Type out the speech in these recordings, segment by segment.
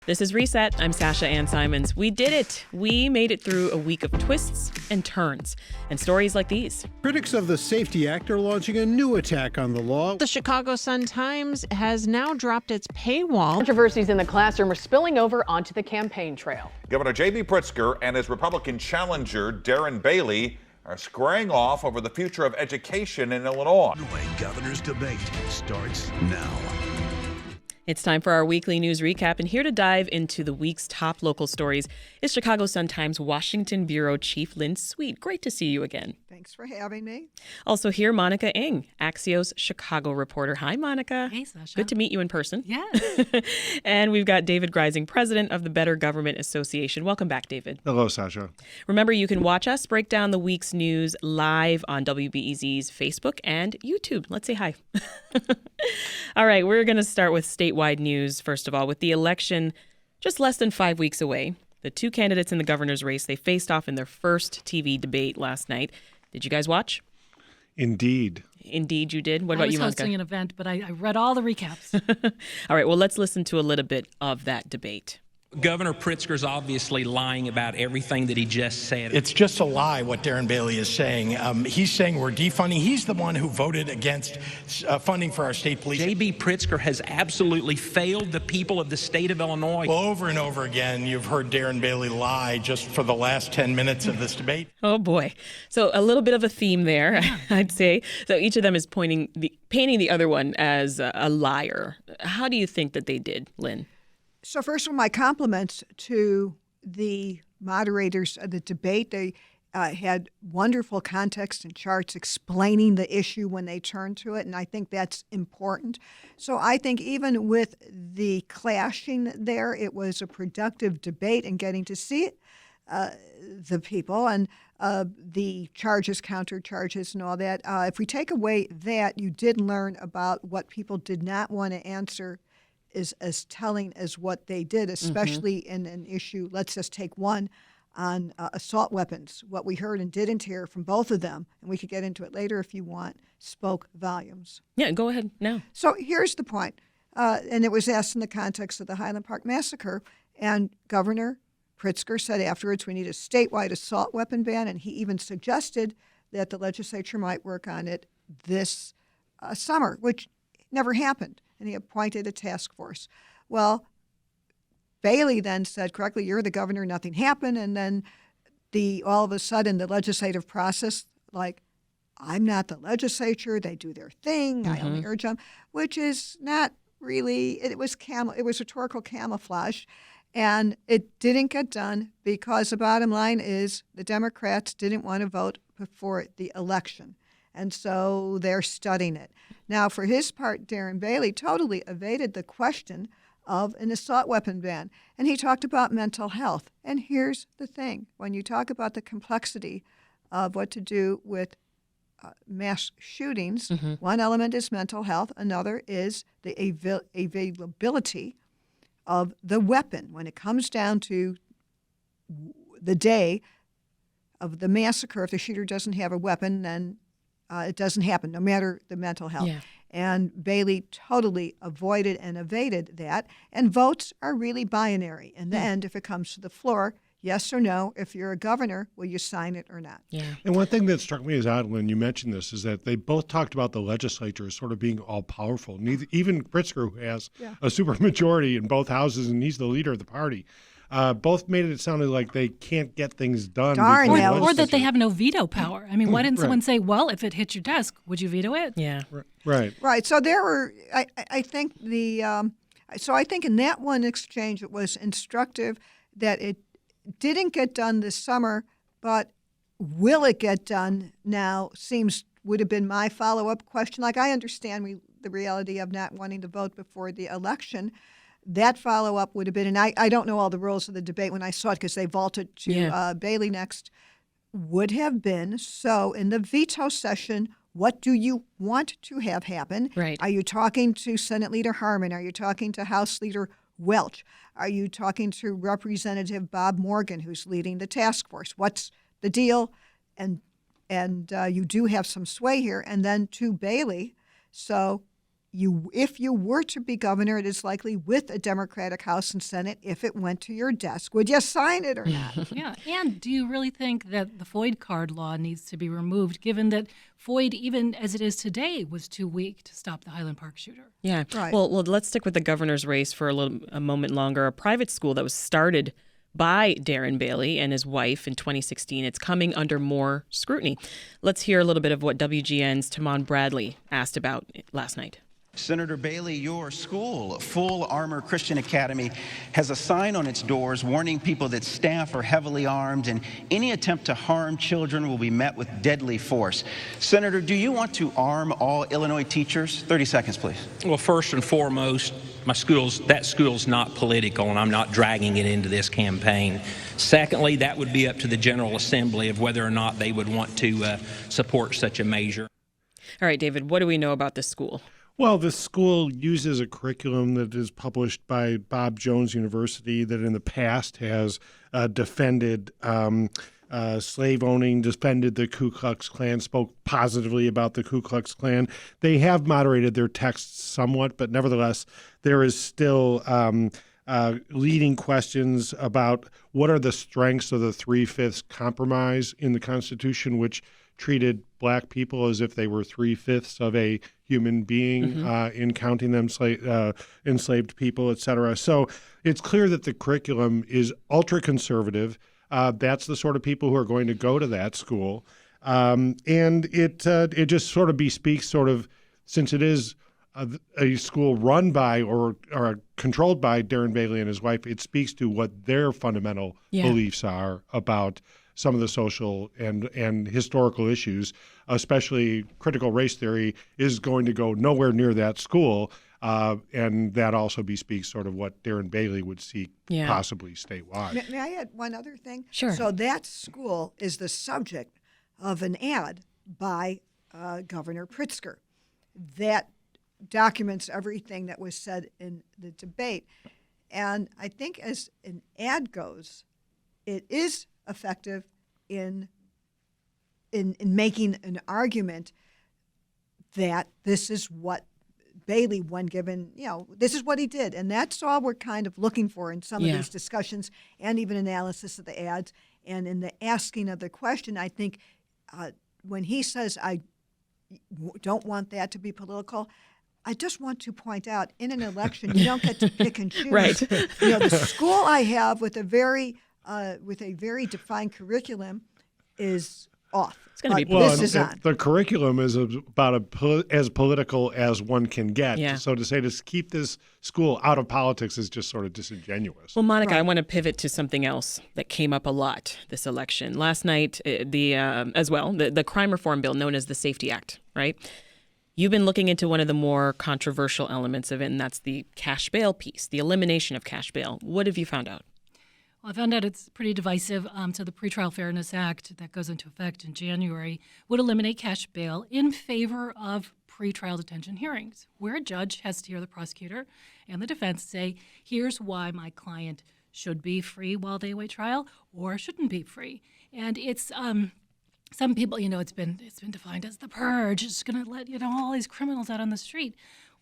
This is Reset. I'm Sasha-Ann Simons. We did it. We made it through a week of twists and turns and stories like these. Critics of the Safety Act are launching a new attack on the law. The Chicago Sun-Times has now dropped its paywall. Controversies in the classroom are spilling over onto the campaign trail. Governor J.B. Pritzker and his Republican challenger, Darren Bailey, are squaring off over the future of education in Illinois. Governor's debate starts now. It's time for our weekly news recap, and here to dive into the week's top local stories is Chicago Sun-Times Washington Bureau Chief Lynn Sweet. Great to see you again. Thanks for having me. Also here, Monica Ng, Axios Chicago reporter. Hi, Monica. Hey, Sasha. Good to meet you in person. Yes. And we've got David Greising, president of the Better Government Association. Welcome back, David. Hello, Sasha. Remember, you can watch us break down the week's news live on WBEZ's Facebook and YouTube. Let's say hi. All right, we're going to start with statewide news, first of all, with the election just less than 5 weeks away. The two candidates in the governor's race, they faced off in their first TV debate last night. Did you guys watch? Indeed. Indeed, you did. What about you, Monica? I was hosting an event, but I read all the recaps. All right, well, let's listen to a little bit of that debate. Governor Pritzker's obviously lying about everything that he just said. It's just a lie what Darren Bailey is saying. He's saying we're defunding. He's the one who voted against funding for our state police. J.B. Pritzker has absolutely failed the people of the state of Illinois. Well, over and over again, you've heard Darren Bailey lie just for the last 10 minutes of this debate. Oh, boy. So a little bit of a theme there, I'd say. So each of them is painting the other one as a liar. How do you think that they did, Lynn? So first of all, my compliments to the moderators of the debate. They had wonderful context and charts explaining the issue when they turned to it, and I think that's important. So I think even with the clashing there, it was a productive debate and getting to see the people and the charges, counter charges, and all that. If we take away that, you did learn about what people did not want to answer is as telling as what they did, especially in an issue, let's just take one, on assault weapons. What we heard and didn't hear from both of them, and we could get into it later if you want, spoke volumes. Yeah, go ahead now. So here's the point, and it was asked in the context of the Highland Park massacre, and Governor Pritzker said afterwards we need a statewide assault weapon ban, and he even suggested that the legislature might work on it this summer, which never happened. And he appointed a task force. Well, Bailey then said correctly, you're the governor, nothing happened. And then all of a sudden the legislative process, like, I'm not the legislature, they do their thing, I only urge them, which is not really, it was rhetorical camouflage. And it didn't get done because the bottom line is the Democrats didn't want to vote before the election. And so they're studying it. Now, for his part, Darren Bailey totally evaded the question of an assault weapon ban. And he talked about mental health. And here's the thing. When you talk about the complexity of what to do with mass shootings, one element is mental health. Another is the availability of the weapon. When it comes down to the day of the massacre, if the shooter doesn't have a weapon, then it doesn't happen, no matter the mental health. Yeah. And Bailey totally avoided and evaded that. And votes are really binary. In the end, if it comes to the floor, yes or no, if you're a governor, will you sign it or not? Yeah. And one thing that struck me as odd when you mentioned this is that they both talked about the legislature as sort of being all-powerful. Even Pritzker, who has a supermajority in both houses, and he's the leader of the party, both made it sound like they can't get things done. Or that they have no veto power. I mean, why didn't someone say, well, if it hits your desk, would you veto it? Yeah. Right. So there were, I think I think in that one exchange, it was instructive that it didn't get done this summer, but will it get done now would have been my follow-up question. Like, I understand the reality of not wanting to vote before the election. That follow-up would have been, and I don't know all the rules of the debate when I saw it because they vaulted to Bailey next, would have been, so in the veto session, what do you want to have happen? Right. Are you talking to Senate Leader Harmon? Are you talking to House Leader Welch? Are you talking to Representative Bob Morgan, who's leading the task force? What's the deal? And you do have some sway here. And then to Bailey. So if you were to be governor, it is likely with a Democratic House and Senate if it went to your desk. Would you sign it or not? Yeah. And do you really think that the FOID card law needs to be removed, given that FOID, even as it is today, was too weak to stop the Highland Park shooter? Yeah. Right. Well, let's stick with the governor's race for a moment longer. A private school that was started by Darren Bailey and his wife in 2016. It's coming under more scrutiny. Let's hear a little bit of what WGN's Tamon Bradley asked about last night. Senator Bailey, your school, Full Armor Christian Academy, has a sign on its doors warning people that staff are heavily armed and any attempt to harm children will be met with deadly force. Senator, do you want to arm all Illinois teachers? 30 seconds, please. Well, first and foremost, that school's not political, and I'm not dragging it into this campaign. Secondly, that would be up to the General Assembly of whether or not they would want to support such a measure. All right, David, what do we know about this school? Well, the school uses a curriculum that is published by Bob Jones University that in the past has defended slave owning, defended the Ku Klux Klan, spoke positively about the Ku Klux Klan. They have moderated their texts somewhat, but nevertheless, there is still leading questions about what are the strengths of the 3/5 compromise in the Constitution, which treated black people as if they were 3/5 of a human being in counting them enslaved people, et cetera. So it's clear that the curriculum is ultra conservative. That's the sort of people who are going to go to that school. And it just sort of bespeaks sort of, since it is a school run by or controlled by Darren Bailey and his wife, it speaks to what their fundamental beliefs are about some of the social and historical issues, especially critical race theory, is going to go nowhere near that school. And that also bespeaks sort of what Darren Bailey would seek possibly statewide. May I add one other thing? Sure. So that school is the subject of an ad by Governor Pritzker that documents everything that was said in the debate. And I think as an ad goes, it is effective in making an argument that this is what Bailey, when given, this is what he did. And that's all we're kind of looking for in some of these discussions and even analysis of the ads. And in the asking of the question, I think when he says, I don't want that to be political, I just want to point out, in an election, you don't get to pick and choose. Right. The school I have with a very defined curriculum is off. It's going to be this is on. The curriculum is about as political as one can get. Yeah. So to say to keep this school out of politics is just sort of disingenuous. Well, Monica, I want to pivot to something else that came up a lot this election. Last night, the crime reform bill known as the Safety Act, right? You've been looking into one of the more controversial elements of it, and that's the cash bail piece, the elimination of cash bail. What have you found out? Well, I found out it's pretty divisive. So the Pretrial Fairness Act that goes into effect in January would eliminate cash bail in favor of pretrial detention hearings, where a judge has to hear the prosecutor and the defense say, here's why my client should be free while they await trial or shouldn't be free. And it's some people, it's been defined as the purge. It's going to let all these criminals out on the street.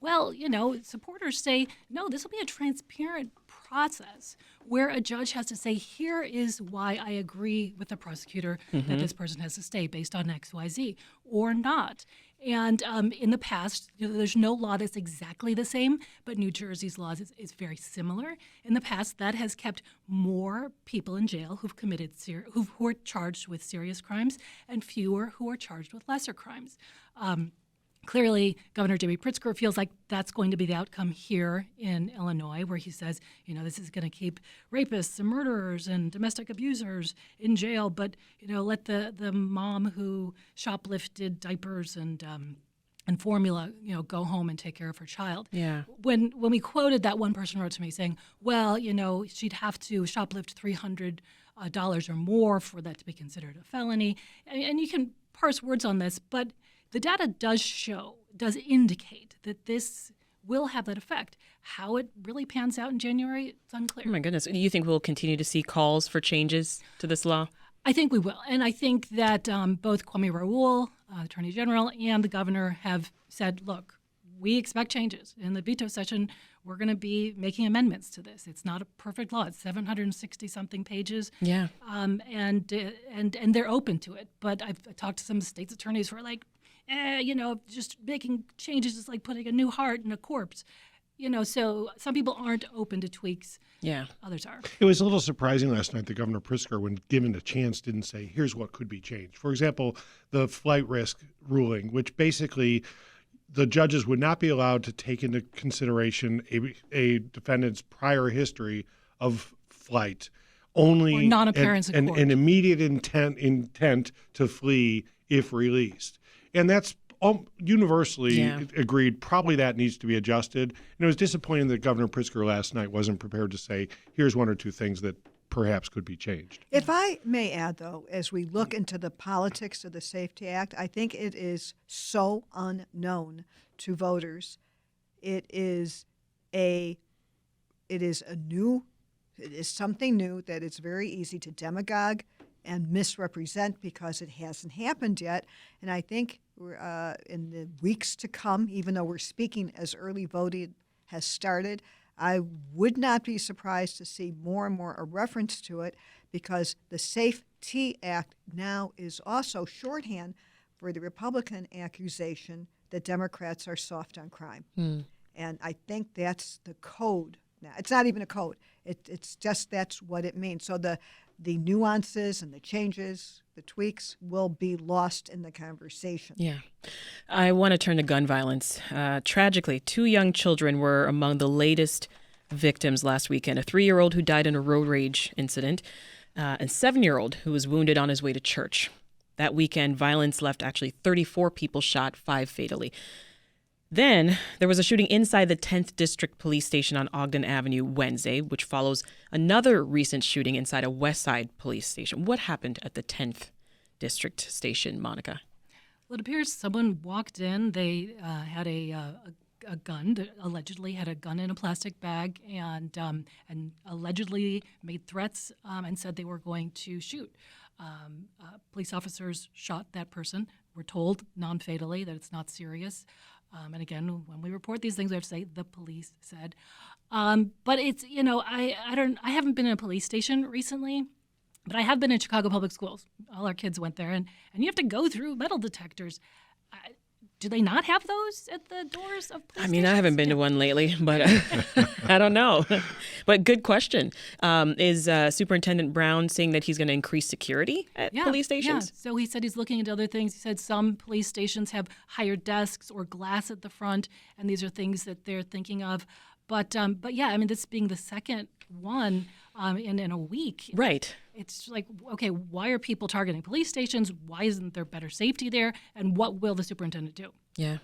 Well, supporters say, no, this will be a transparent process where a judge has to say, here is why I agree with the prosecutor that this person has to stay based on X, Y, Z, or not. And in the past, there's no law that's exactly the same, but New Jersey's law is very similar. In the past, that has kept more people in jail who've committed who are charged with serious crimes and fewer who are charged with lesser crimes. Clearly, Governor J.B. Pritzker feels like that's going to be the outcome here in Illinois, where he says, this is going to keep rapists and murderers and domestic abusers in jail, but, let the mom who shoplifted diapers and formula, go home and take care of her child. Yeah. When we quoted that, one person wrote to me saying, well, she'd have to shoplift $300 or more for that to be considered a felony. And you can parse words on this, but the data does indicate that this will have that effect. How it really pans out in January, it's unclear. Oh, my goodness. Do you think we'll continue to see calls for changes to this law? I think we will. And I think that both Kwame Raoul, Attorney General, and the governor have said, look, we expect changes. In the veto session, we're going to be making amendments to this. It's not a perfect law. It's 760-something pages. Yeah. And they're open to it. But I've talked to some state's attorneys who are like, just making changes is like putting a new heart in a corpse. So some people aren't open to tweaks. Yeah. Others are. It was a little surprising last night that Governor Pritzker, when given a chance, didn't say, here's what could be changed. For example, the flight risk ruling, which basically the judges would not be allowed to take into consideration a defendant's prior history of flight, only or non-appearance in court. An immediate intent to flee if released. And that's universally agreed. Probably that needs to be adjusted. And it was disappointing that Governor Pritzker last night wasn't prepared to say, here's one or two things that perhaps could be changed. If I may add, though, as we look into the politics of the Safety Act, I think it is so unknown to voters. It is something new that it's very easy to demagogue and misrepresent because it hasn't happened yet. And I think in the weeks to come, even though we're speaking as early voting has started, I would not be surprised to see more and more a reference to it, because the Safety Act now is also shorthand for the Republican accusation that Democrats are soft on crime. And I think that's the code now. It's not even a code. It's just that's what it means. So the nuances and the changes, the tweaks will be lost in the conversation. Yeah. I want to turn to gun violence. Tragically, 2 young children were among the latest victims last weekend. A 3-year-old who died in a road rage incident, and a 7-year-old who was wounded on his way to church. That weekend, violence left actually 34 people shot, 5 fatally. Then there was a shooting inside the 10th District Police Station on Ogden Avenue Wednesday, which follows another recent shooting inside a West Side police station. What happened at the 10th District Station, Monica? Well, it appears someone walked in. They had a gun, that allegedly had a gun in a plastic bag, and allegedly made threats and said they were going to shoot. Police officers shot that person. We're told non-fatally that it's not serious. And again, when we report these things, we have to say the police said. But it's, I haven't been in a police station recently, but I have been in Chicago Public Schools. All our kids went there, and you have to go through metal detectors. Do they not have those at the doors of police stations? I haven't been to one lately, but I don't know. But good question. Is Superintendent Brown saying that he's going to increase security at police stations? Yeah. So he said he's looking into other things. He said some police stations have higher desks or glass at the front, and these are things that they're thinking of. But yeah, this being the second one in a week. Right. It's like, okay, why are people targeting police stations? Why isn't there better safety there? And what will the superintendent do? Yeah.